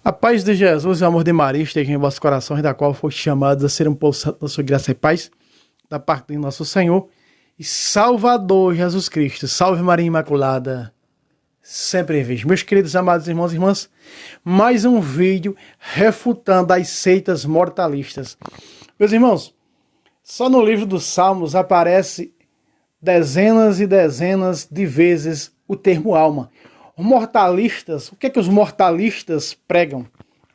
A paz de Jesus e o amor de Maria estejam em vossos corações, da qual foste chamados a ser um povo santo da sua graça e paz, da parte de nosso Senhor e Salvador Jesus Cristo. Salve Maria Imaculada, sempre virgem. Meus queridos amados irmãos e irmãs, mais um vídeo refutando as seitas mortalistas. Meus irmãos, só no livro dos Salmos aparece dezenas e dezenas de vezes o termo alma. Os mortalistas, o que é que os mortalistas pregam?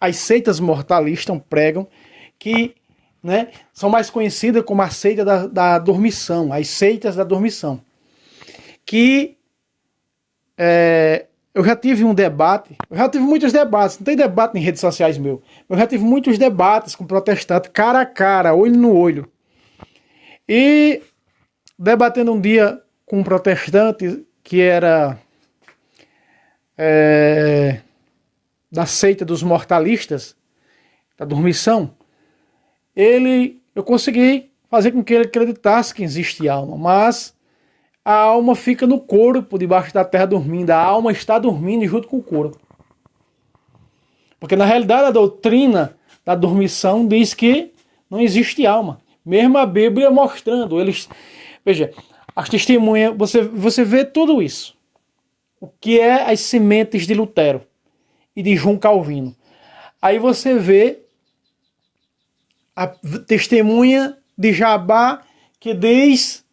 As seitas mortalistas pregam que, são mais conhecidas como a seita da dormição, as seitas da dormição. Que eu já tive um debate, eu já tive muitos debates, não tem debate em redes sociais meu, eu já tive muitos debates com protestantes, cara a cara, olho no olho. E debatendo um dia com um protestante que era da seita dos mortalistas, da dormição, eu consegui fazer com que ele acreditasse que existe alma, mas a alma fica no corpo, debaixo da terra dormindo, a alma está dormindo junto com o corpo. Porque na realidade a doutrina da dormição diz que não existe alma, mesmo a Bíblia mostrando, veja, as testemunhas, você vê tudo isso. O que é as sementes de Lutero e de João Calvino. Aí você vê a testemunha de Jabá que diz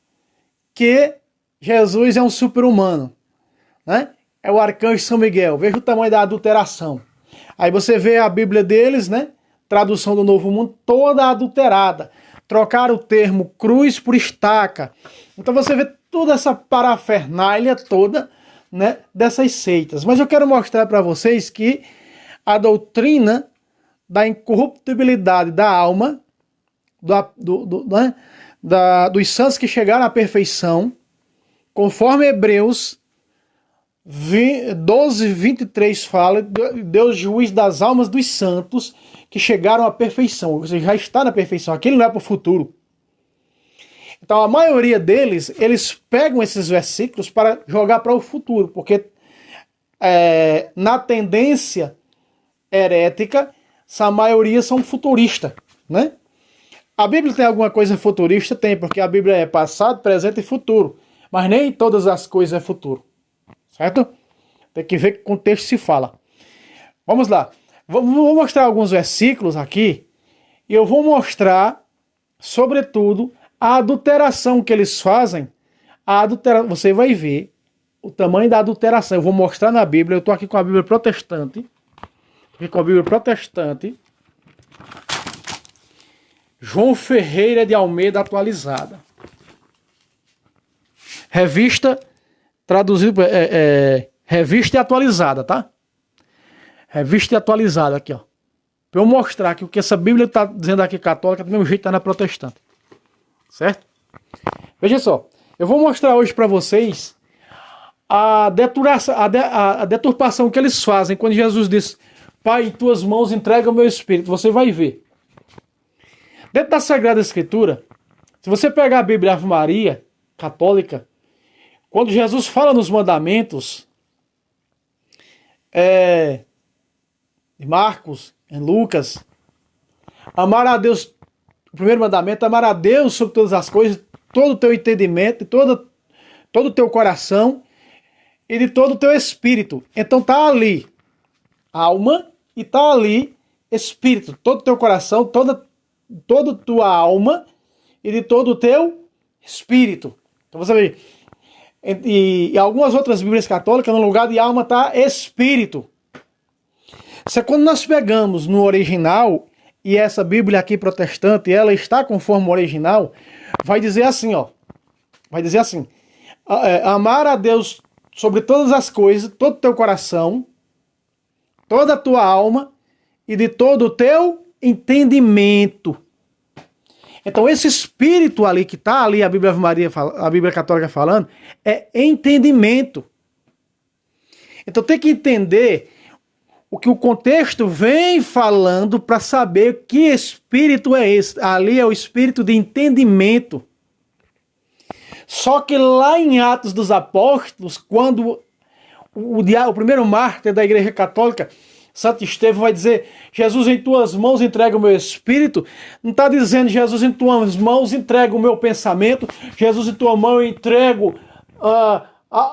que Jesus é um super-humano, né? É o arcanjo São Miguel. Veja o tamanho da adulteração. Aí você vê a Bíblia deles, tradução do Novo Mundo, toda adulterada. Trocaram o termo cruz por estaca. Então você vê toda essa parafernália toda, dessas seitas. Mas eu quero mostrar para vocês que a doutrina da incorruptibilidade da alma, dos santos que chegaram à perfeição, conforme Hebreus 12, 23 fala, Deus juiz das almas dos santos que chegaram à perfeição. Você já está na perfeição, aquilo não é para o futuro. Então a maioria deles, eles pegam esses versículos para jogar para o futuro, porque na tendência herética, essa maioria são futuristas, A Bíblia tem alguma coisa futurista? Tem, porque a Bíblia é passado, presente e futuro, mas nem todas as coisas é futuro, certo? Tem que ver que contexto se fala. Vamos lá, vou mostrar alguns versículos aqui, e eu vou mostrar, sobretudo, a adulteração que eles fazem, você vai ver o tamanho da adulteração. Eu vou mostrar na Bíblia, eu estou aqui com a Bíblia protestante, João Ferreira de Almeida atualizada. Revista traduzida, revista e atualizada, tá? Revista e atualizada aqui, ó. Para eu mostrar que o que essa Bíblia está dizendo aqui católica, do mesmo jeito está na protestante. Certo? Veja só, eu vou mostrar hoje para vocês a deturpação que eles fazem quando Jesus diz: Pai, em tuas mãos entrega o meu espírito. Você vai ver. Dentro da Sagrada Escritura, se você pegar a Bíblia Ave Maria, católica, quando Jesus fala nos mandamentos, em Marcos, em Lucas, amar a Deus. O primeiro mandamento é amar a Deus sobre todas as coisas, todo o teu entendimento, todo o teu coração e de todo o teu espírito. Então está ali alma e está ali espírito, todo o teu coração, toda a tua alma e de todo o teu espírito. Então você vê, e algumas outras Bíblias católicas, no lugar de alma está espírito. Isso é quando nós pegamos no original, e essa Bíblia aqui protestante, ela está conforme o original, vai dizer assim, amar a Deus sobre todas as coisas, todo o teu coração, toda a tua alma e de todo o teu entendimento. Então esse espírito ali que está ali, a Bíblia Ave Maria, a Bíblia Católica falando, é entendimento. Então tem que entender o que o contexto vem falando para saber que espírito é esse. Ali é o espírito de entendimento. Só que lá em Atos dos Apóstolos, quando o primeiro mártir da Igreja Católica Santo Estevão vai dizer, Jesus, em tuas mãos entrega o meu espírito. Não está dizendo, Jesus, em tuas mãos entrega o meu pensamento. Jesus, em tua mão eu entrego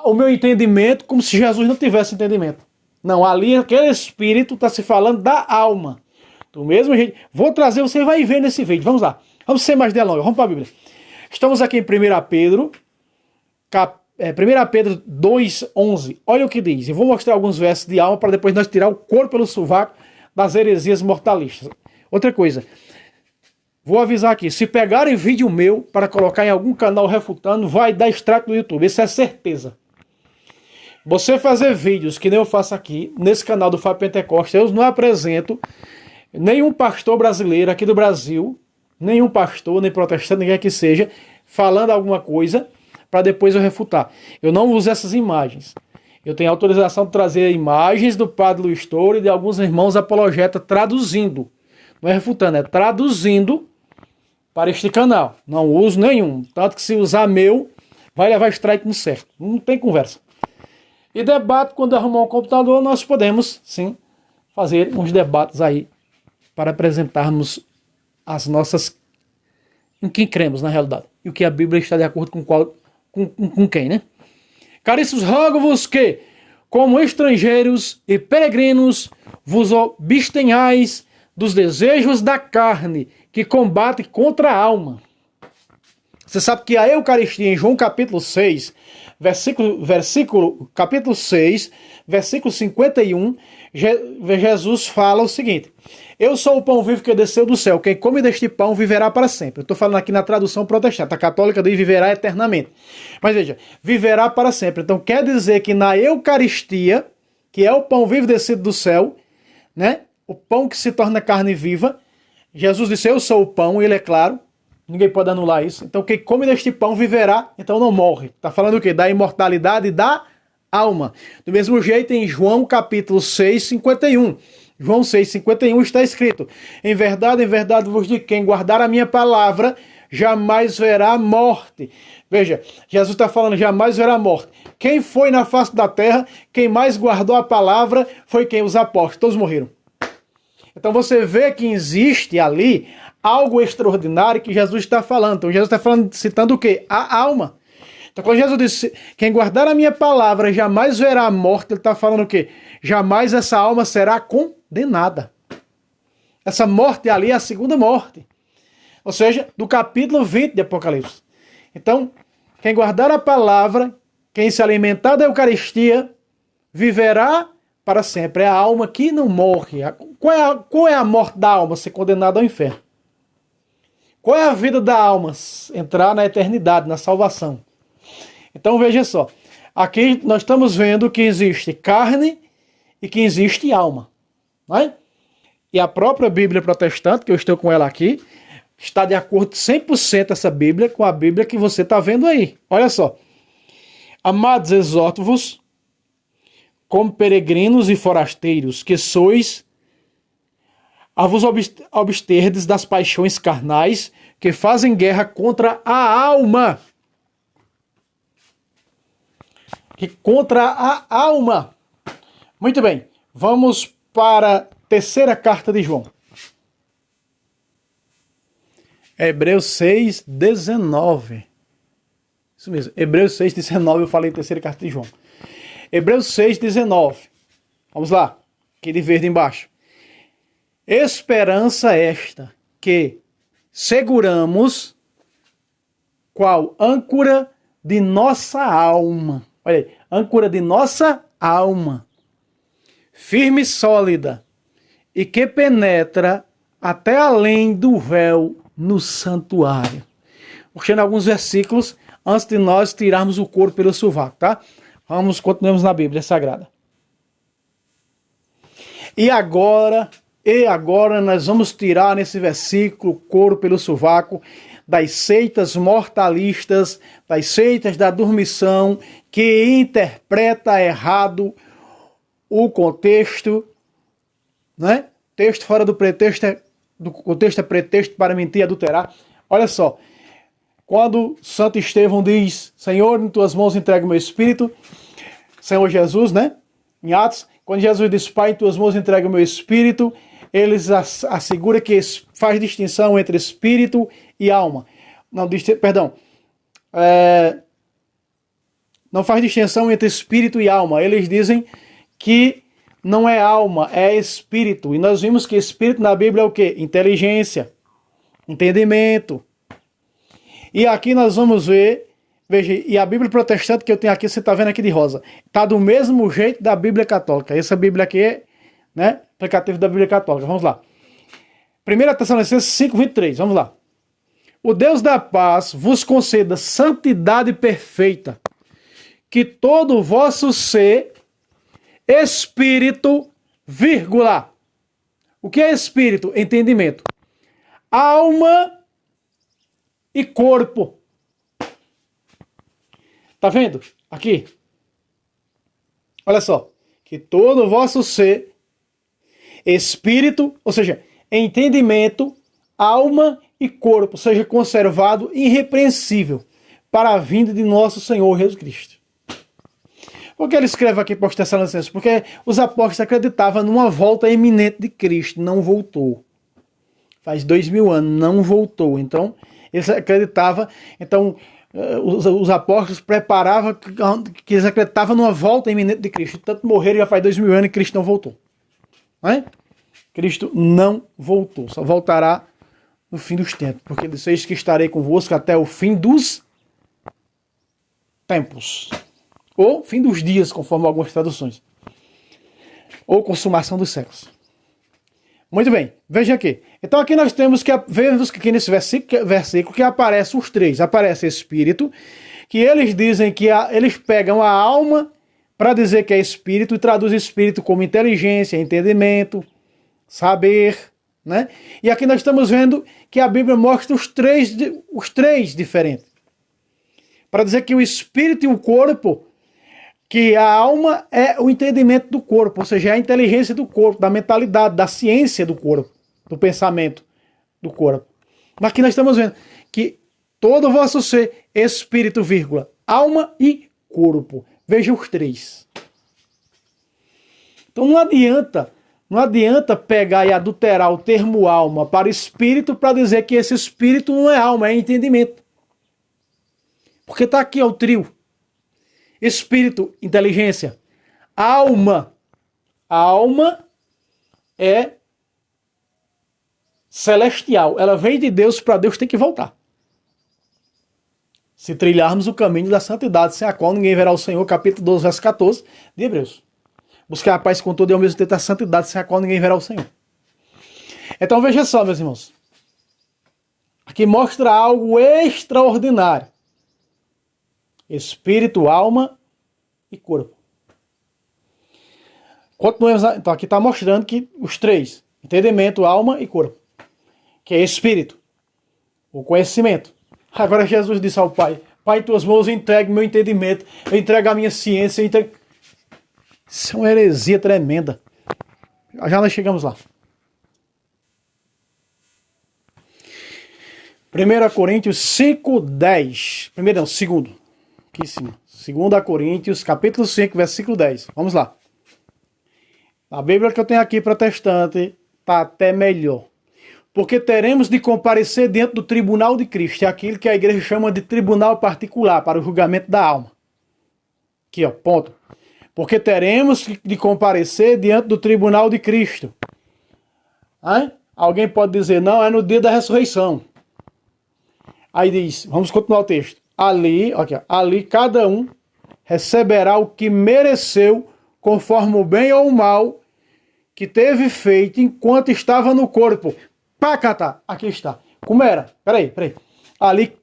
o meu entendimento, como se Jesus não tivesse entendimento. Não, ali aquele espírito está se falando da alma. Do mesmo jeito, vou trazer, você vai ver nesse vídeo. Vamos lá, vamos ser mais delongas, vamos para a Bíblia. Estamos aqui em 1 Pedro, 1 Pedro 2,11. Olha o que diz. Eu vou mostrar alguns versos de alma para depois nós tirar o couro pelo sovaco das heresias mortalistas. Outra coisa, vou avisar aqui, se pegarem vídeo meu para colocar em algum canal refutando, vai dar extrato no YouTube, isso é certeza. Você fazer vídeos que nem eu faço aqui, nesse canal do Fábio Pentecoste, eu não apresento nenhum pastor brasileiro aqui do Brasil, nenhum pastor, nem protestante, ninguém que seja, falando alguma coisa, para depois eu refutar. Eu não uso essas imagens. Eu tenho autorização de trazer imagens do Padre Luiz Touro e de alguns irmãos apologetas traduzindo. Não é refutando, é traduzindo para este canal. Não uso nenhum. Tanto que se usar meu, vai levar strike no certo. Não tem conversa. E debate, quando arrumar um computador, nós podemos, sim, fazer uns debates aí para apresentarmos as nossas... em quem cremos, na realidade. E o que a Bíblia está de acordo com quem, né? Caríssimos, rogo-vos que, como estrangeiros e peregrinos, vos abstenhais dos desejos da carne, que combate contra a alma. Você sabe que a Eucaristia, em João capítulo 6, capítulo 6, versículo 51, Jesus fala o seguinte: eu sou o pão vivo que desceu do céu, quem come deste pão viverá para sempre. Eu estou falando aqui na tradução protestante, a católica diz viverá eternamente. Mas veja, viverá para sempre. Então quer dizer que na Eucaristia, que é o pão vivo descido do céu, né? O pão que se torna carne viva, Jesus disse, eu sou o pão, ele é claro, ninguém pode anular isso. Então quem come deste pão viverá, então não morre. Está falando o quê? Da imortalidade da alma. Do mesmo jeito em João capítulo 6, 51. João 6, 51 está escrito, em verdade vos digo, quem guardar a minha palavra jamais verá morte. Veja, Jesus está falando, jamais verá morte. Quem foi na face da terra, quem mais guardou a palavra, foi quem? Os apóstolos, todos morreram. Então você vê que existe ali algo extraordinário que Jesus está falando. Então Jesus está falando, citando o quê? A alma. Então quando Jesus disse, quem guardar a minha palavra jamais verá a morte, ele está falando o quê? Jamais essa alma será condenada. Essa morte ali é a segunda morte. Ou seja, do capítulo 20 de Apocalipse. Então, quem guardar a palavra, quem se alimentar da Eucaristia, viverá para sempre. É a alma que não morre. Qual é a morte da alma? Ser condenada ao inferno. Qual é a vida da alma? Entrar na eternidade, na salvação. Então veja só. Aqui nós estamos vendo que existe carne e que existe alma. Não é? E a própria Bíblia protestante, que eu estou com ela aqui, está de acordo 100% essa Bíblia com a Bíblia que você está vendo aí. Olha só. Amados, exorto-vos, como peregrinos e forasteiros, que sois, a vos absterdes das paixões carnais, que fazem guerra contra a alma. Contra a alma. Muito bem, vamos para a terceira carta de João. Hebreus 6, 19. Isso mesmo, Hebreus 6, 19, eu falei terceira carta de João. Hebreus 6, 19. Vamos lá, aqui de verde embaixo. Esperança esta, que seguramos qual âncora de nossa alma. Olha aí, âncora de nossa alma. Firme e sólida, e que penetra até além do véu no santuário. Puxando alguns versículos antes de nós tirarmos o couro pelo sovaco, tá? Continuamos na Bíblia Sagrada. E agora nós vamos tirar nesse versículo o couro pelo sovaco das seitas mortalistas, das seitas da dormição, que interpreta errado o contexto, né? Texto fora do pretexto, do contexto é pretexto para mentir e adulterar. Olha só, quando Santo Estevão diz, Senhor, em tuas mãos entrego o meu espírito, Senhor Jesus, né? Em Atos, Quando Jesus diz, Pai, em tuas mãos entrega o meu espírito, eles asseguram que faz distinção entre espírito e alma. Não, perdão. Não faz distinção entre espírito e alma. Eles dizem que não é alma, é espírito. E nós vimos que espírito na Bíblia é o quê? Inteligência, entendimento. E aqui nós vamos ver, veja, e a Bíblia protestante que eu tenho aqui, você está vendo aqui de rosa, está do mesmo jeito da Bíblia católica. Essa Bíblia aqui é, né, aplicativo da Bíblia católica. Vamos lá. 1 Tessalonicenses 5:23, vamos lá. O Deus da paz vos conceda santidade perfeita, que todo o vosso ser, espírito, vírgula. O que é espírito? Entendimento. Alma e corpo. Tá vendo? Aqui. Olha só. Que todo o vosso ser, espírito, ou seja, entendimento, alma e corpo, seja conservado irrepreensível para a vinda de nosso Senhor Jesus Cristo. Por que ele escreve aqui para os Tessalonicenses? Porque os apóstolos acreditavam numa volta iminente de Cristo. Não voltou. Faz 2000 anos, não voltou. Então, eles acreditavam. Então, os apóstolos preparavam que eles acreditavam numa volta iminente de Cristo. Tanto morreram já faz 2000 anos e Cristo não voltou. Não é? Cristo não voltou. Só voltará no fim dos tempos. Porque ele disse que estarei convosco até o fim dos tempos. Ou fim dos dias, conforme algumas traduções. Ou consumação dos séculos. Muito bem, veja aqui. Então aqui nós temos que nesse versículo que aparecem os três. Aparece espírito, que eles dizem que eles pegam a alma para dizer que é espírito e traduz espírito como inteligência, entendimento, saber, né? E aqui nós estamos vendo que a Bíblia mostra os três diferentes. Para dizer que o espírito e o corpo, que a alma é o entendimento do corpo, ou seja, é a inteligência do corpo, da mentalidade, da ciência do corpo, do pensamento do corpo. Mas aqui nós estamos vendo que todo o vosso ser, espírito, vírgula, alma e corpo. Veja os três. Então não adianta pegar e adulterar o termo alma para espírito para dizer que esse espírito não é alma, é entendimento. Porque está aqui o trio. Espírito, inteligência. Alma. A alma é celestial. Ela vem de Deus, para Deus tem que voltar. Se trilharmos o caminho da santidade, sem a qual ninguém verá o Senhor, capítulo 12, verso 14 de Hebreus. Buscar a paz com todo e ao mesmo tempo a santidade, sem a qual ninguém verá o Senhor. Então veja só, meus irmãos. Aqui mostra algo extraordinário. Espírito, alma e corpo. Continuamos, então aqui está mostrando que os três, entendimento, alma e corpo, que é espírito, o conhecimento. Agora Jesus disse ao Pai, Pai, em tuas mãos eu entrego meu entendimento, eu entrego a minha ciência, Isso é uma heresia tremenda. Já nós chegamos lá. 1 Coríntios 5:10. Segundo. Aqui em cima. 2 Coríntios, capítulo 5, versículo 10. Vamos lá. A Bíblia que eu tenho aqui protestante está até melhor. Porque teremos de comparecer diante do tribunal de Cristo. É aquilo que a igreja chama de tribunal particular para o julgamento da alma. Aqui, ó, ponto. Porque teremos de comparecer diante do tribunal de Cristo. Alguém pode dizer, não, é no dia da ressurreição. Aí diz, vamos continuar o texto. Ali cada um receberá o que mereceu, conforme o bem ou o mal que teve feito enquanto estava no corpo. Pacata, aqui está. Como era? Peraí. Ali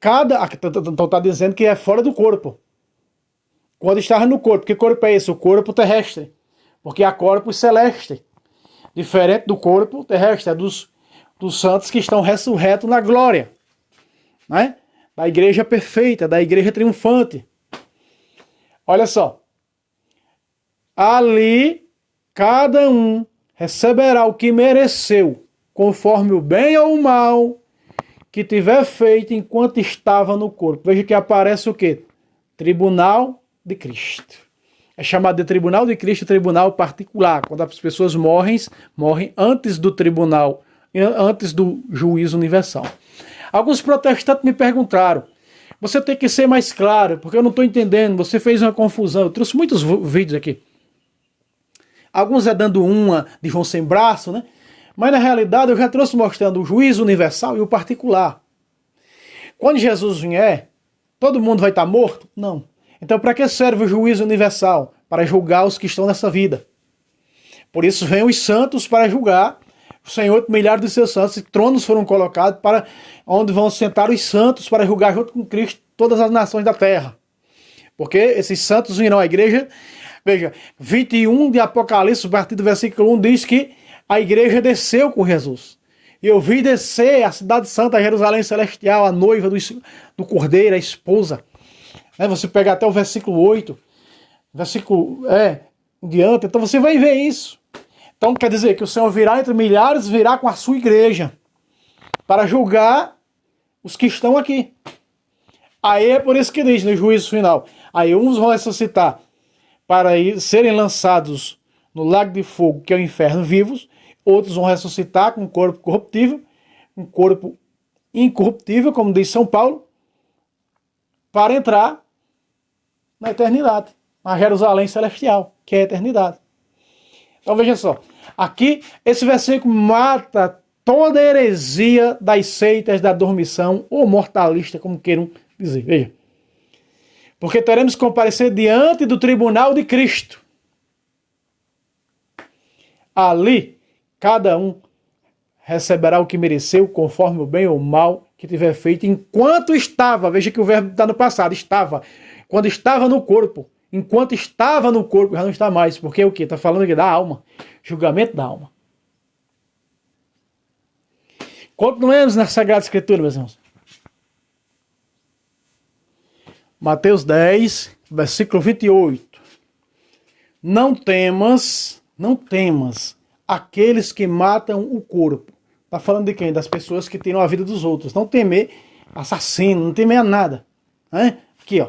então está dizendo que é fora do corpo. Quando estava no corpo. Que corpo é esse? O corpo terrestre. Porque há corpos celestes. Diferente do corpo terrestre. É dos santos que estão ressurretos na glória. Né? Da igreja perfeita, da igreja triunfante. Olha só. Ali, cada um receberá o que mereceu, conforme o bem ou o mal que tiver feito enquanto estava no corpo. Veja que aparece o quê? Tribunal de Cristo. É chamado de tribunal de Cristo, tribunal particular, quando as pessoas morrem antes do tribunal, antes do juízo universal. Alguns protestantes me perguntaram, você tem que ser mais claro, porque eu não estou entendendo, você fez uma confusão. Eu trouxe muitos vídeos aqui. Alguns é dando uma de João sem braço, né? Mas na realidade eu já trouxe mostrando o juízo universal e o particular. Quando Jesus vier, todo mundo vai estar morto? Não. Então para que serve o juízo universal? Para julgar os que estão nessa vida. Por isso vêm os santos para julgar o Senhor, milhares de seus santos, e tronos foram colocados para onde vão sentar os santos para julgar junto com Cristo todas as nações da terra. Porque esses santos virão à igreja. Veja, 21 de Apocalipse, a partir do versículo 1, diz que a igreja desceu com Jesus. E eu vi descer a cidade santa, a Jerusalém celestial, a noiva do Cordeiro, a esposa. Você pega até o versículo 8, versículo em diante, então você vai ver isso. Então quer dizer que o Senhor virá entre milhares, virá com a sua igreja, para julgar os que estão aqui. Aí é por isso que diz no juízo final, aí uns vão ressuscitar para serem lançados no lago de fogo, que é o inferno, vivos. Outros vão ressuscitar com um corpo corruptível, um corpo incorruptível, como diz São Paulo, para entrar na eternidade, na Jerusalém celestial, que é a eternidade. Então veja só, aqui esse versículo mata toda a heresia das seitas da dormição ou mortalista, como queiram dizer. Veja. Porque teremos que comparecer diante do tribunal de Cristo. Ali, cada um receberá o que mereceu, conforme o bem ou o mal que tiver feito, enquanto estava. Veja que o verbo está no passado, estava. Quando estava no corpo. Enquanto estava no corpo, já não está mais. Porque o quê? Está falando aqui da alma. Julgamento da alma. Continuemos na Sagrada Escritura, meus irmãos. Mateus 10, versículo 28. Não temas aqueles que matam o corpo. Está falando de quem? Das pessoas que tiram a vida dos outros. Não temer assassino, não temer a nada. Aqui, ó.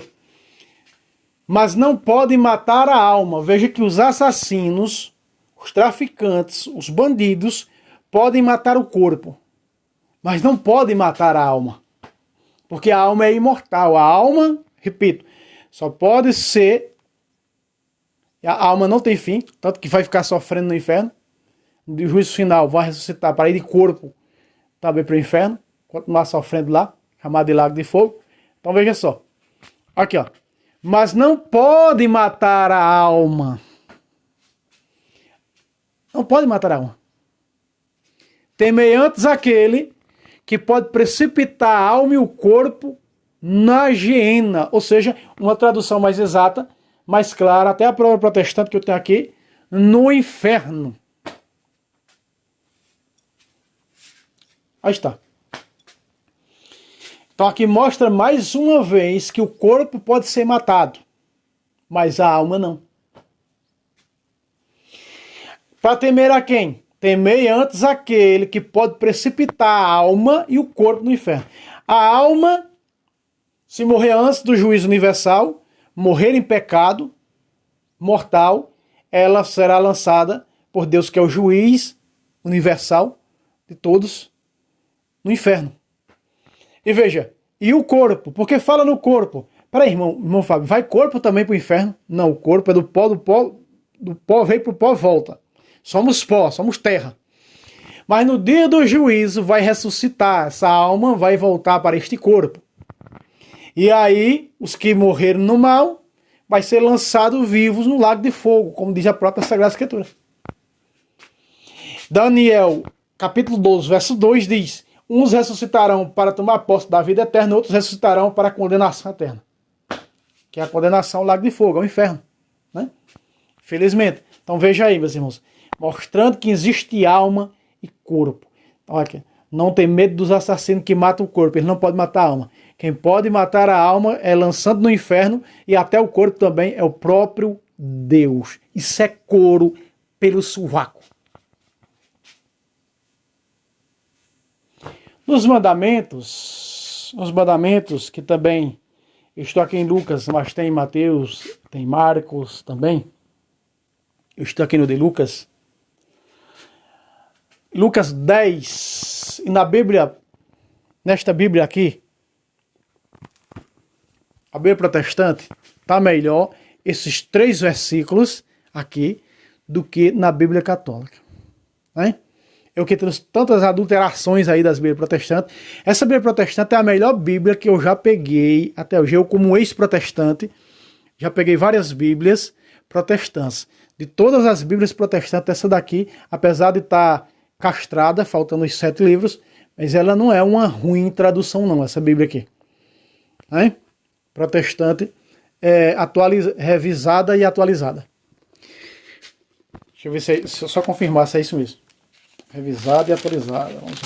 Mas não podem matar a alma. Veja que os assassinos, os traficantes, os bandidos, podem matar o corpo. Mas não podem matar a alma. Porque a alma é imortal. A alma, repito, só pode ser... A alma não tem fim, tanto que vai ficar sofrendo no inferno. No juízo final, vai ressuscitar para ir de corpo também para o inferno. Continuar sofrendo lá, chamado de lago de fogo. Então veja só. Aqui, ó. Mas não pode matar a alma. Não pode matar a alma. Temei antes aquele que pode precipitar a alma e o corpo na hiena. Ou seja, uma tradução mais exata, mais clara, até a prova protestante que eu tenho aqui, no inferno. Aí está. Então aqui mostra mais uma vez que o corpo pode ser matado, mas a alma não. Para temer a quem? Temei antes aquele que pode precipitar a alma e o corpo no inferno. A alma, se morrer antes do juízo universal, morrer em pecado mortal, ela será lançada por Deus, que é o juiz universal de todos, no inferno. E veja, e o corpo? Porque fala no corpo. Peraí, irmão Fábio, vai corpo também para o inferno? Não, o corpo é do pó veio para o pó, volta. Somos pó, somos terra. Mas no dia do juízo vai ressuscitar, essa alma vai voltar para este corpo. E aí, os que morreram no mal, vai ser lançados vivos no lago de fogo, como diz a própria Sagrada Escritura. Daniel, capítulo 12, verso 2 diz: uns ressuscitarão para tomar posse da vida eterna, outros ressuscitarão para a condenação eterna. Que é a condenação ao lago de fogo, ao inferno. Né? Felizmente. Então veja aí, meus irmãos. Mostrando que existe alma e corpo. Então, aqui, não tem medo dos assassinos que matam o corpo. Eles não podem matar a alma. Quem pode matar a alma é lançando no inferno, e até o corpo também é o próprio Deus. Isso é couro pelo sovaco. Nos mandamentos que também Eu estou aqui em Lucas, mas tem Mateus, tem Marcos também. Eu estou aqui no de Lucas. Lucas 10. E na Bíblia, nesta Bíblia aqui, a Bíblia protestante, está melhor esses 3 versículos aqui do que na Bíblia católica. Né? Eu que trouxe tantas adulterações aí das Bíblias protestantes. Essa Bíblia protestante é a melhor Bíblia que eu já peguei até hoje. Eu, como ex-protestante, já peguei várias Bíblias protestantes. De todas as Bíblias protestantes, essa daqui, apesar de estar castrada, faltando os 7 livros, mas ela não é uma ruim tradução não, essa Bíblia aqui. Né? Protestante, revisada e atualizada. Deixa eu ver se eu só confirmar se é isso mesmo. Revisada e atualizada. Vamos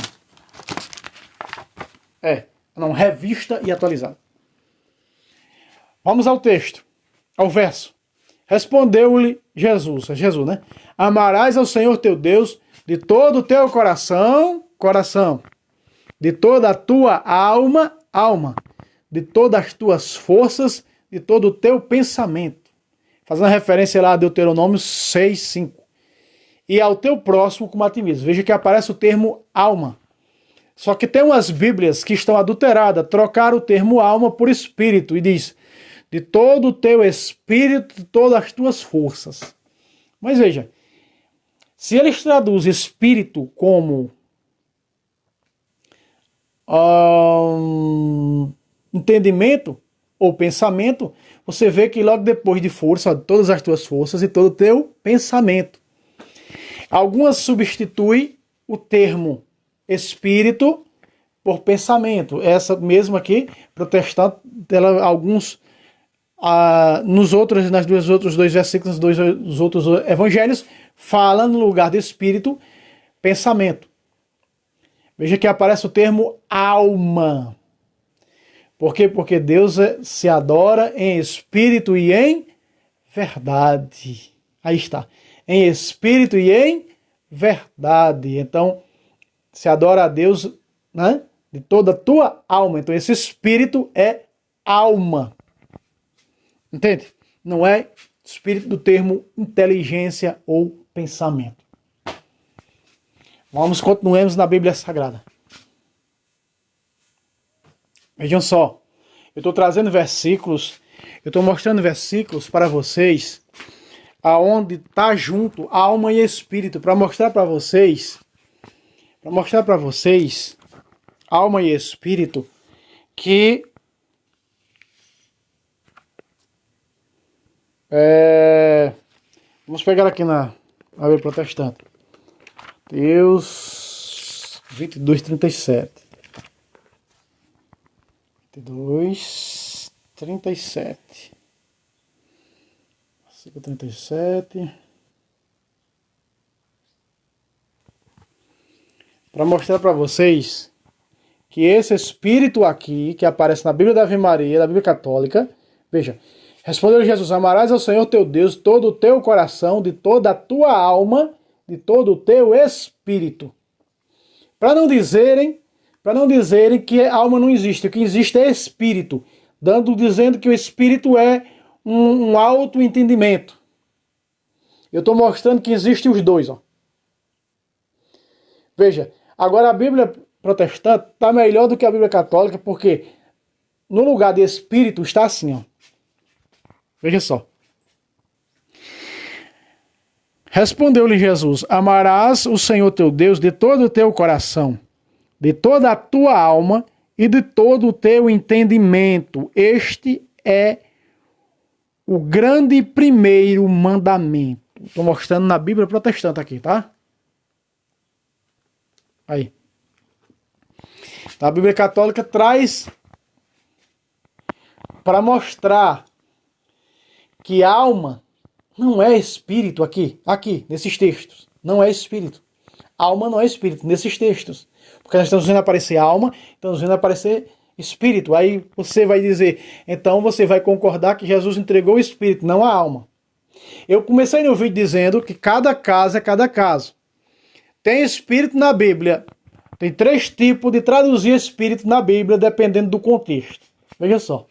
ver. Não, revista e atualizada. Vamos ao texto, ao verso. Respondeu-lhe Jesus, é Jesus, né? Amarás ao Senhor teu Deus de todo o teu coração, de toda a tua alma, de todas as tuas forças, de todo o teu pensamento. Fazendo referência lá a Deuteronômio 6:5. E ao teu próximo como a ti mesmo. Veja que aparece o termo alma. Só que tem umas Bíblias que estão adulteradas, trocaram o termo alma por espírito, e diz, de todo o teu espírito, de todas as tuas forças. Mas veja, se eles traduzem espírito como entendimento ou pensamento, você vê que logo depois de força, todas as tuas forças e todo o teu pensamento. Algumas substituem o termo espírito por pensamento. Essa mesma aqui, protestante, alguns nos outros dois versículos dos outros evangelhos, fala no lugar de espírito, pensamento. Veja que aparece o termo alma. Por quê? Porque Deus se adora em espírito e em verdade. Aí está. Em espírito e em verdade. Então, se adora a Deus, né, de toda a tua alma. Então, esse espírito é alma. Entende? Não é espírito do termo inteligência ou pensamento. Continuemos na Bíblia Sagrada. Vejam só. Eu estou trazendo versículos. Eu estou mostrando versículos para vocês. Aonde está junto alma e espírito. Para mostrar para vocês. Alma e espírito. Que vamos pegar aqui na Bíblia Protestante. Mateus 22:37. 22:37. Versículo 37. Para mostrar para vocês que esse espírito aqui, que aparece na Bíblia da Ave Maria, da Bíblia Católica, veja, respondeu Jesus, amarás ao Senhor teu Deus todo o teu coração, de toda a tua alma, de todo o teu espírito. Para não dizerem que a alma não existe, o que existe é espírito, dizendo que o espírito é um auto-entendimento. Eu estou mostrando que existem os dois. Ó. Veja, agora a Bíblia protestante está melhor do que a Bíblia católica, porque no lugar de espírito está assim, ó. Veja só. Respondeu-lhe Jesus, amarás o Senhor teu Deus de todo o teu coração, de toda a tua alma e de todo o teu entendimento. Este é o grande primeiro mandamento. Estou mostrando na Bíblia protestante aqui, tá? Aí. A Bíblia católica traz para mostrar que alma não é espírito aqui, nesses textos. Não é espírito. Alma não é espírito, nesses textos. Porque nós estamos vendo aparecer alma, estamos vendo aparecer espírito. Aí você vai dizer, então você vai concordar que Jesus entregou o espírito, não a alma. Eu comecei no vídeo dizendo que cada caso é cada caso. Tem espírito na Bíblia. Tem 3 tipos de traduzir espírito na Bíblia, dependendo do contexto. Veja só.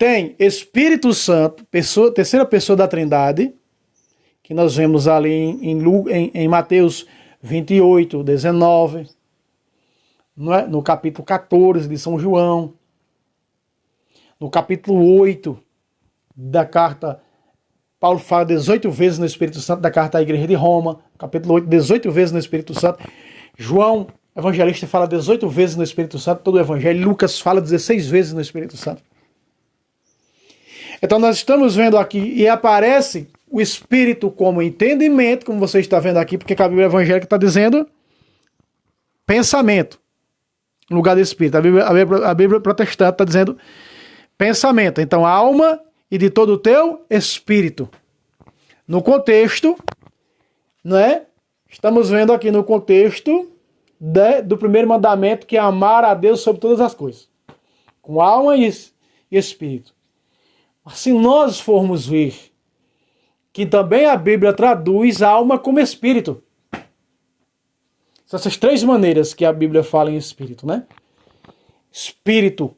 tem Espírito Santo, terceira pessoa da Trindade, que nós vemos ali em Mateus 28, 19, não é? No capítulo 14 de São João, no capítulo 8 da carta, Paulo fala 18 vezes no Espírito Santo da carta à igreja de Roma, capítulo 8, 18 vezes no Espírito Santo. João, evangelista, fala 18 vezes no Espírito Santo, todo o evangelho. Lucas fala 16 vezes no Espírito Santo. Então nós estamos vendo aqui, e aparece o Espírito como entendimento, como você está vendo aqui, porque a Bíblia evangélica está dizendo pensamento, no lugar de Espírito. A Bíblia protestante está dizendo pensamento. Então, alma e de todo o teu espírito. No contexto, né? Estamos vendo aqui no contexto do primeiro mandamento, que é amar a Deus sobre todas as coisas. Com alma e espírito. Mas se nós formos ver que também a Bíblia traduz alma como espírito. São essas três maneiras que a Bíblia fala em espírito, né? Espírito,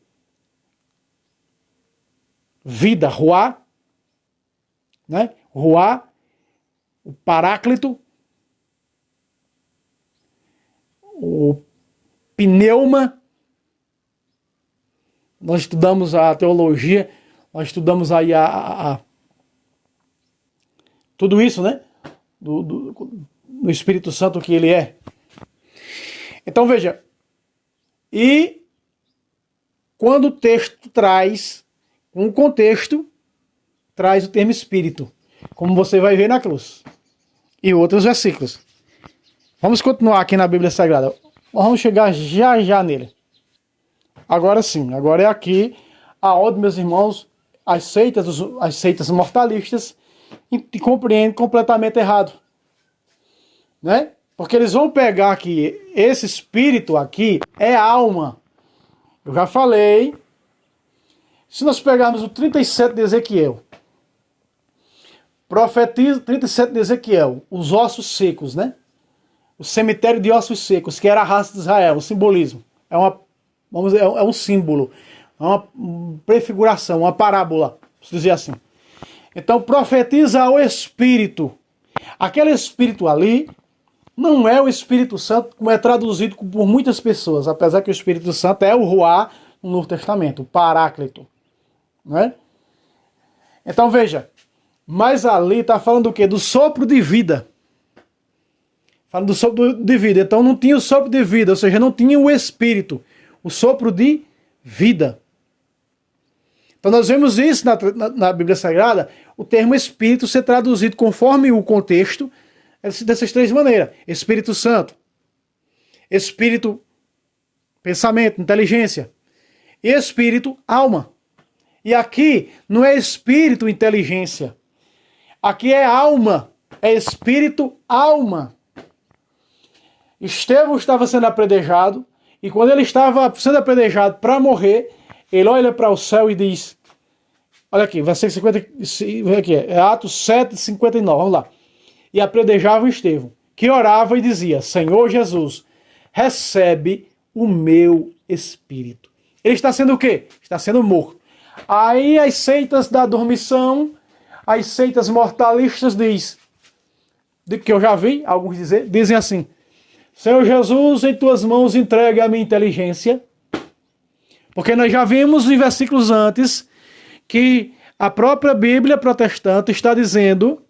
vida, ruá, né? Ruá, o paráclito, o pneuma. Nós estudamos a teologia, nós estudamos aí tudo isso, né? No Espírito Santo que ele é. Então veja, e quando o texto traz um contexto, traz o termo espírito, como você vai ver na cruz e outros versículos. Vamos continuar aqui na Bíblia Sagrada. Vamos chegar já nele. Agora sim, agora é aqui aonde, meus irmãos, as seitas mortalistas e compreendem completamente errado, né? Porque eles vão pegar aqui, esse espírito aqui é alma. Eu já falei. Se nós pegarmos o 37 de Ezequiel, profetiza 37 de Ezequiel, os ossos secos, né? O cemitério de ossos secos, que era a raça de Israel, o simbolismo. É um símbolo, é uma prefiguração, uma parábola, vamos dizer assim. Então profetiza ao Espírito. Aquele Espírito ali não é o Espírito Santo, como é traduzido por muitas pessoas, apesar que o Espírito Santo é o Ruá no Novo Testamento, o Paráclito. Né? Então veja, mas ali está falando do quê? Do sopro de vida. Falando do sopro de vida. Então não tinha o sopro de vida, ou seja, não tinha o Espírito, o sopro de vida. Então nós vemos isso na Bíblia Sagrada, o termo Espírito ser traduzido conforme o contexto, dessas três maneiras. Espírito Santo, Espírito, pensamento, inteligência, e Espírito, alma. E aqui não é Espírito, inteligência. Aqui é alma, é Espírito, alma. Estevão estava sendo apedrejado, e quando ele estava sendo apedrejado para morrer, ele olha para o céu e diz, olha aqui, versículo 50, aqui, é Atos 7, 59, vamos lá. E apedrejava Estevão, que orava e dizia, Senhor Jesus, recebe o meu espírito. Ele está sendo o quê? Está sendo morto. Aí as seitas da dormição, as seitas mortalistas que eu já vi, alguns dizem assim, Senhor Jesus, em tuas mãos entregue a minha inteligência. Porque nós já vimos em versículos antes que a própria Bíblia protestante está dizendo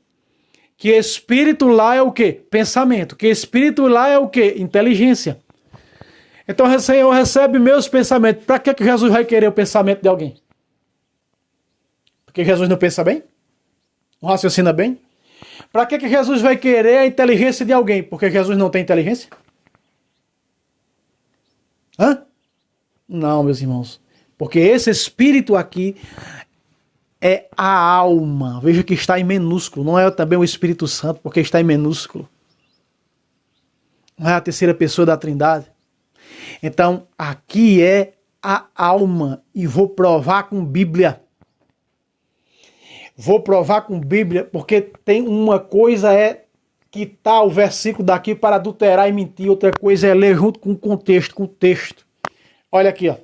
que espírito lá é o quê? Pensamento. Que espírito lá é o quê? Inteligência. Então o Senhor recebe meus pensamentos. Para que Jesus vai querer o pensamento de alguém? Porque Jesus não pensa bem? Não raciocina bem? Para que Jesus vai querer a inteligência de alguém? Porque Jesus não tem inteligência? Hã? Não, meus irmãos. Porque esse espírito aqui é a alma. Veja que está em minúsculo. Não é também o Espírito Santo, porque está em minúsculo. Não é a terceira pessoa da Trindade. Então, aqui é a alma. E vou provar com Bíblia. Vou provar com Bíblia, porque tem uma coisa é quitar o versículo daqui para adulterar e mentir. Outra coisa é ler junto com o contexto, com o texto. Olha aqui, ó.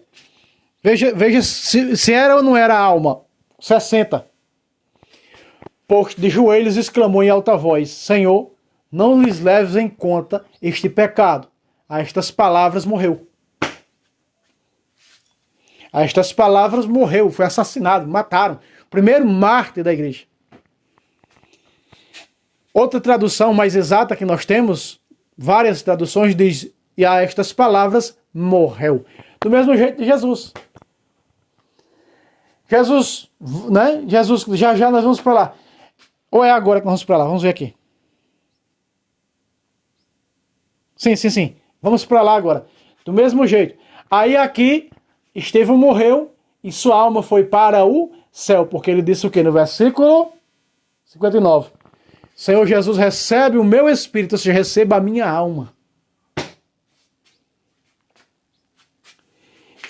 Veja se era ou não era alma. 60. Posto de joelhos, exclamou em alta voz: Senhor, não lhes leves em conta este pecado. A estas palavras morreu. A estas palavras morreu, foi assassinado, mataram. O primeiro mártir da igreja. Outra tradução mais exata que nós temos, várias traduções, diz: e a estas palavras morreu. Do mesmo jeito de Jesus. Jesus, né? Jesus, já nós vamos para lá. Ou é agora que nós vamos para lá? Vamos ver aqui. Sim. Vamos para lá agora. Do mesmo jeito. Aí aqui, Estevão morreu e sua alma foi para o céu. Porque ele disse o quê? No versículo 59. Senhor Jesus, recebe o meu espírito, ou seja, receba a minha alma.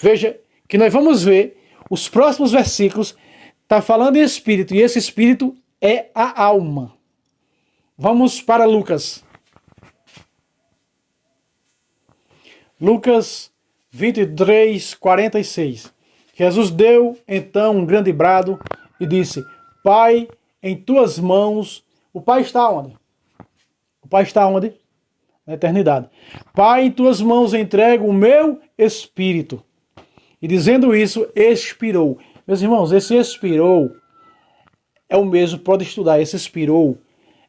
Veja que nós vamos ver os próximos versículos. Está falando em espírito. E esse espírito é a alma. Vamos para Lucas. Lucas 23, 46. Jesus deu então um grande brado e disse: Pai, em tuas mãos. O Pai está onde? O Pai está onde? Na eternidade. Pai, em tuas mãos entrego o meu espírito. E dizendo isso, expirou. Meus irmãos, esse expirou é o mesmo, pode estudar, esse expirou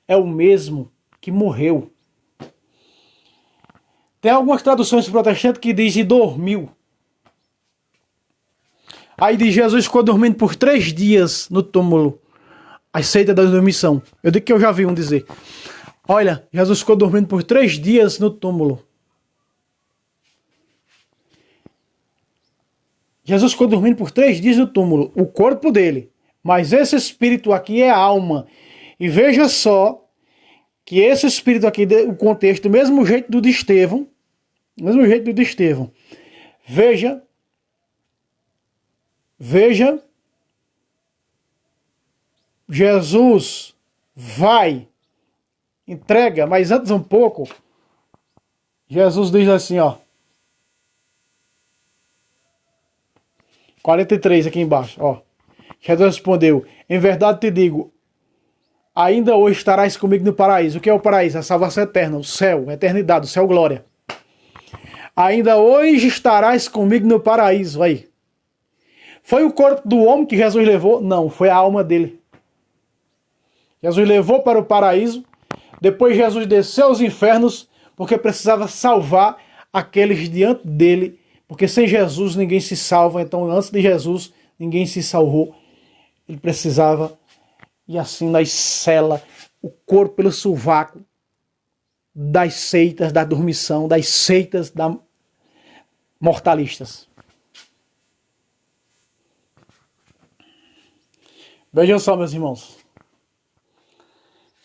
é o mesmo que morreu. Tem algumas traduções protestantes que dizem dormiu. Aí diz: Jesus ficou dormindo por 3 dias no túmulo. A seita da dormição. Eu digo que eu já vi um dizer: olha, Jesus ficou dormindo por 3 dias no túmulo. Jesus ficou dormindo por 3 dias no túmulo. O corpo dele. Mas esse espírito aqui é a alma. E veja só que esse espírito aqui, o contexto, do mesmo jeito do de Estevão. Do mesmo jeito do de Estevão. Veja. Jesus vai, entrega, mas antes um pouco, Jesus diz assim, ó. 43 aqui embaixo, ó. Jesus respondeu: em verdade te digo, ainda hoje estarás comigo no paraíso. O que é o paraíso? A salvação eterna, o céu, a eternidade, o céu, glória. Ainda hoje estarás comigo no paraíso. Aí. Foi o corpo do homem que Jesus levou? Não, foi a alma dele. Jesus levou para o paraíso. Depois Jesus desceu aos infernos, porque precisava salvar aqueles diante dele. Porque sem Jesus ninguém se salva. Então, antes de Jesus, ninguém se salvou. Ele precisava. E assim nós sela o corpo pelo sovaco das seitas da dormição, das seitas da mortalistas. Vejam só, meus irmãos.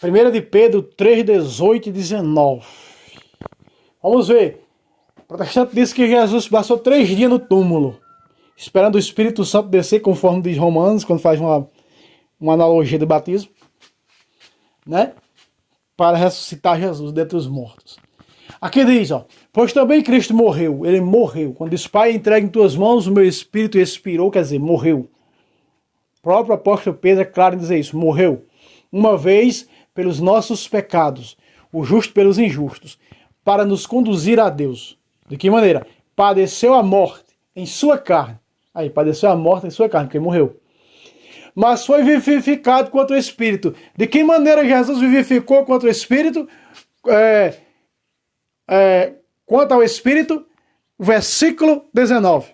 1 de Pedro 3, 18 e 19. Vamos ver. O protestante diz que Jesus passou 3 dias no túmulo, esperando o Espírito Santo descer, conforme diz Romanos, quando faz uma analogia do batismo, né? Para ressuscitar Jesus dentre os mortos. Aqui diz, ó: pois também Cristo morreu. Ele morreu. Quando diz: Pai, entregue em tuas mãos o meu espírito, e expirou, quer dizer, morreu. O próprio apóstolo Pedro é claro em dizer isso. Morreu. Uma vez pelos nossos pecados, o justo pelos injustos, para nos conduzir a Deus. De que maneira? Padeceu a morte em sua carne. Aí, padeceu a morte em sua carne, porque morreu. Mas foi vivificado contra o Espírito. De que maneira Jesus vivificou contra o Espírito? Quanto ao Espírito, versículo 19.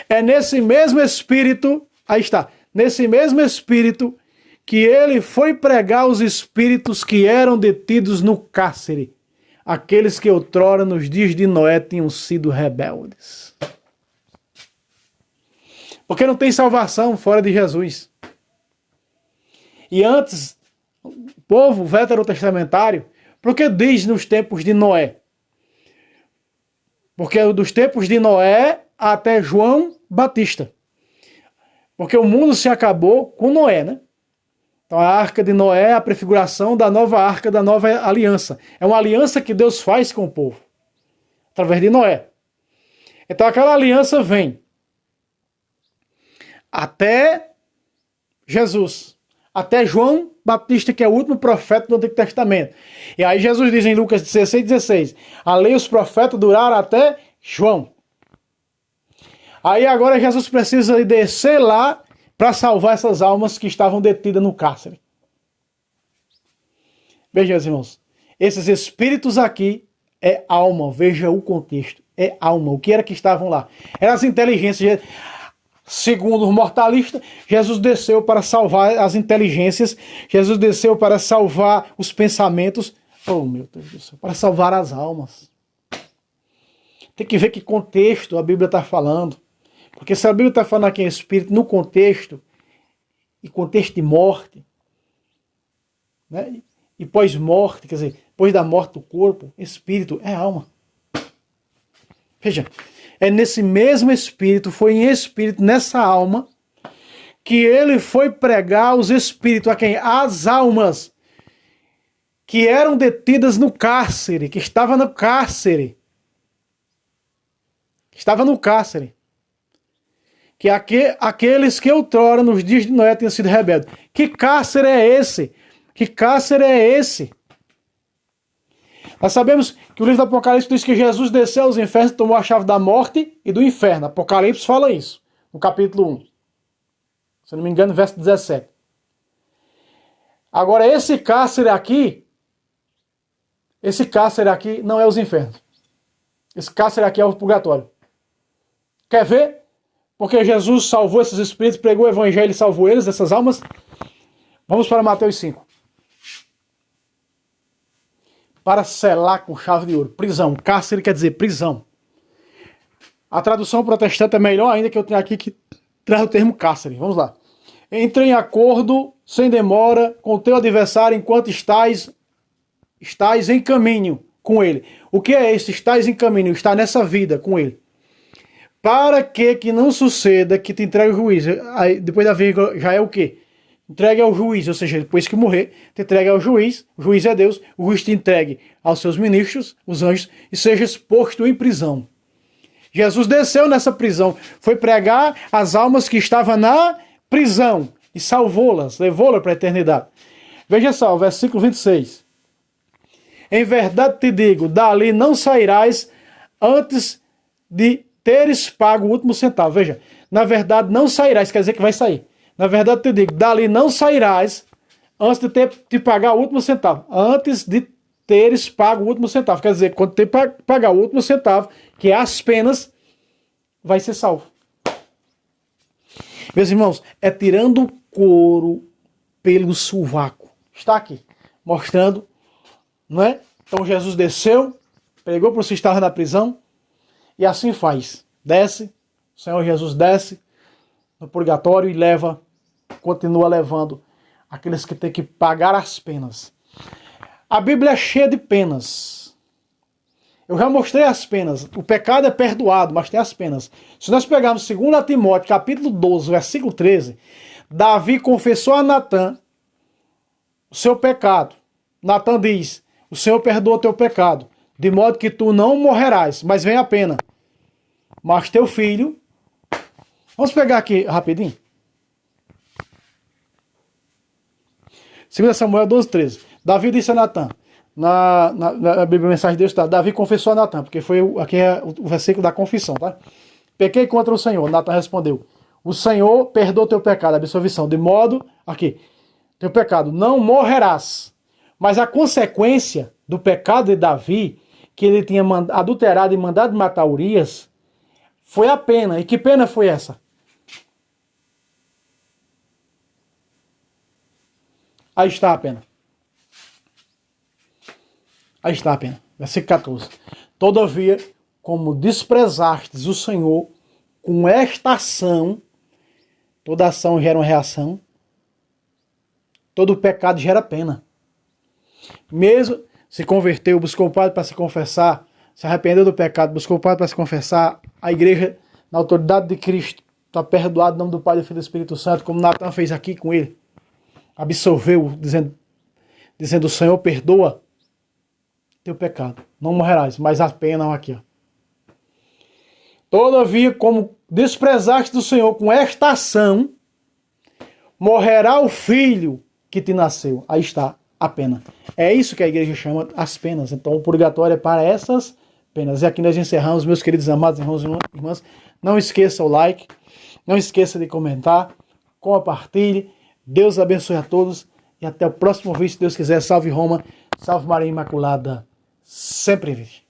É nesse mesmo Espírito, aí está, nesse mesmo Espírito que ele foi pregar os espíritos que eram detidos no cárcere, aqueles que outrora nos dias de Noé tinham sido rebeldes. Porque não tem salvação fora de Jesus. E antes, o povo veterotestamentário, porque diz nos tempos de Noé? Porque é dos tempos de Noé até João Batista. Porque o mundo se acabou com Noé, né? Então a arca de Noé é a prefiguração da nova arca, da nova aliança. É uma aliança que Deus faz com o povo, através de Noé. Então aquela aliança vem até Jesus, até João Batista, que é o último profeta do Antigo Testamento. E aí Jesus diz em Lucas 16:16, a lei e os profetas duraram até João. Aí agora Jesus precisa descer lá para salvar essas almas que estavam detidas no cárcere. Veja, meus irmãos, esses espíritos aqui é alma, veja o contexto, é alma. O que era que estavam lá? Eram as inteligências. Segundo os mortalistas, Jesus desceu para salvar as inteligências, Jesus desceu para salvar os pensamentos, oh meu Deus do céu, para salvar as almas. Tem que ver que contexto a Bíblia está falando. Porque se a Bíblia está falando aqui em espírito, no contexto, e contexto de morte, né? E pós-morte, quer dizer, depois da morte do corpo, espírito é alma. Veja, é nesse mesmo espírito, foi em espírito, nessa alma, que ele foi pregar os espíritos a quem? As almas que eram detidas no cárcere, que estava no cárcere. Estava no cárcere. Que aqueles que outrora, nos dias de Noé, tinham sido rebeldes. Que cárcere é esse? Que cárcere é esse? Nós sabemos que o livro do Apocalipse diz que Jesus desceu aos infernos e tomou a chave da morte e do inferno. Apocalipse fala isso, no capítulo 1. Se não me engano, verso 17. Agora, esse cárcere aqui não é os infernos. Esse cárcere aqui é o purgatório. Quer ver? Porque Jesus salvou esses espíritos, pregou o evangelho e salvou eles, essas almas. Vamos para Mateus 5. Para selar com chave de ouro. Prisão. Cárcere quer dizer prisão. A tradução protestante é melhor ainda, que eu tenho aqui, que traz o termo cárcere. Vamos lá. Entre em acordo, sem demora, com o teu adversário, enquanto estás em caminho com ele. O que é esse? Estás em caminho, está nessa vida com ele. Para que não suceda que te entregue o juiz. Aí, depois da vírgula, já é o quê? Entregue ao juiz, ou seja, depois que morrer, te entregue ao juiz, o juiz é Deus, o juiz te entregue aos seus ministros, os anjos, e sejas posto em prisão. Jesus desceu nessa prisão, foi pregar as almas que estavam na prisão, e salvou-las, levou-las para a eternidade. Veja só, o versículo 26. Em verdade te digo, dali não sairás antes de teres pago o último centavo. Veja, na verdade não sairás, quer dizer que vai sair. Na verdade, te digo, dali não sairás antes de pagar o último centavo. Antes de teres pago o último centavo. Quer dizer, quando te pagar o último centavo, que é as penas, vai ser salvo. Meus irmãos, é tirando o couro pelo sovaco. Está aqui, mostrando, não é? Então Jesus desceu, pregou para os que estavam na prisão, e assim faz. Desce, o Senhor Jesus desce no purgatório e continua levando aqueles que têm que pagar as penas. A Bíblia é cheia de penas. Eu já mostrei as penas. O pecado é perdoado, mas tem as penas. Se nós pegarmos 2 Timóteo, capítulo 12, versículo 13, Davi confessou a Natã o seu pecado. Natã diz, o Senhor perdoa o teu pecado, de modo que tu não morrerás, mas vem a pena. Mas teu filho... Vamos pegar aqui rapidinho. 2 Samuel 12, 13. Davi disse a Natã, na Bíblia Mensagem de Deus está, Davi confessou a Natã, porque foi aqui é o versículo da confissão, tá? Pequei contra o Senhor. Natã respondeu, o Senhor perdoa teu pecado, a absolvição, de modo, aqui, teu pecado, não morrerás. Mas a consequência do pecado de Davi, que ele tinha adulterado e mandado matar Urias, foi a pena. E que pena foi essa? Aí está a pena. Aí está a pena. Versículo 14. Todavia, como desprezastes o Senhor, com esta ação, toda ação gera uma reação, todo pecado gera pena. Mesmo se converteu, buscou o Padre para se confessar, se arrependeu do pecado, buscou o Padre para se confessar, a igreja, na autoridade de Cristo, está perdoado em nome do Pai, do Filho e do Espírito Santo, como Natan fez aqui com ele. Absolveu, dizendo o Senhor perdoa teu pecado. Não morrerás, mas a pena aqui. Ó. Todavia, como desprezaste do Senhor com esta ação, morrerá o filho que te nasceu. Aí está a pena. É isso que a igreja chama as penas. Então o purgatório é para essas penas. E aqui nós encerramos, meus queridos amados irmãos e irmãs. Não esqueça o like, não esqueça de comentar, compartilhe. Deus abençoe a todos e até o próximo vídeo, se Deus quiser. Salve Roma, salve Maria Imaculada, sempre virgem.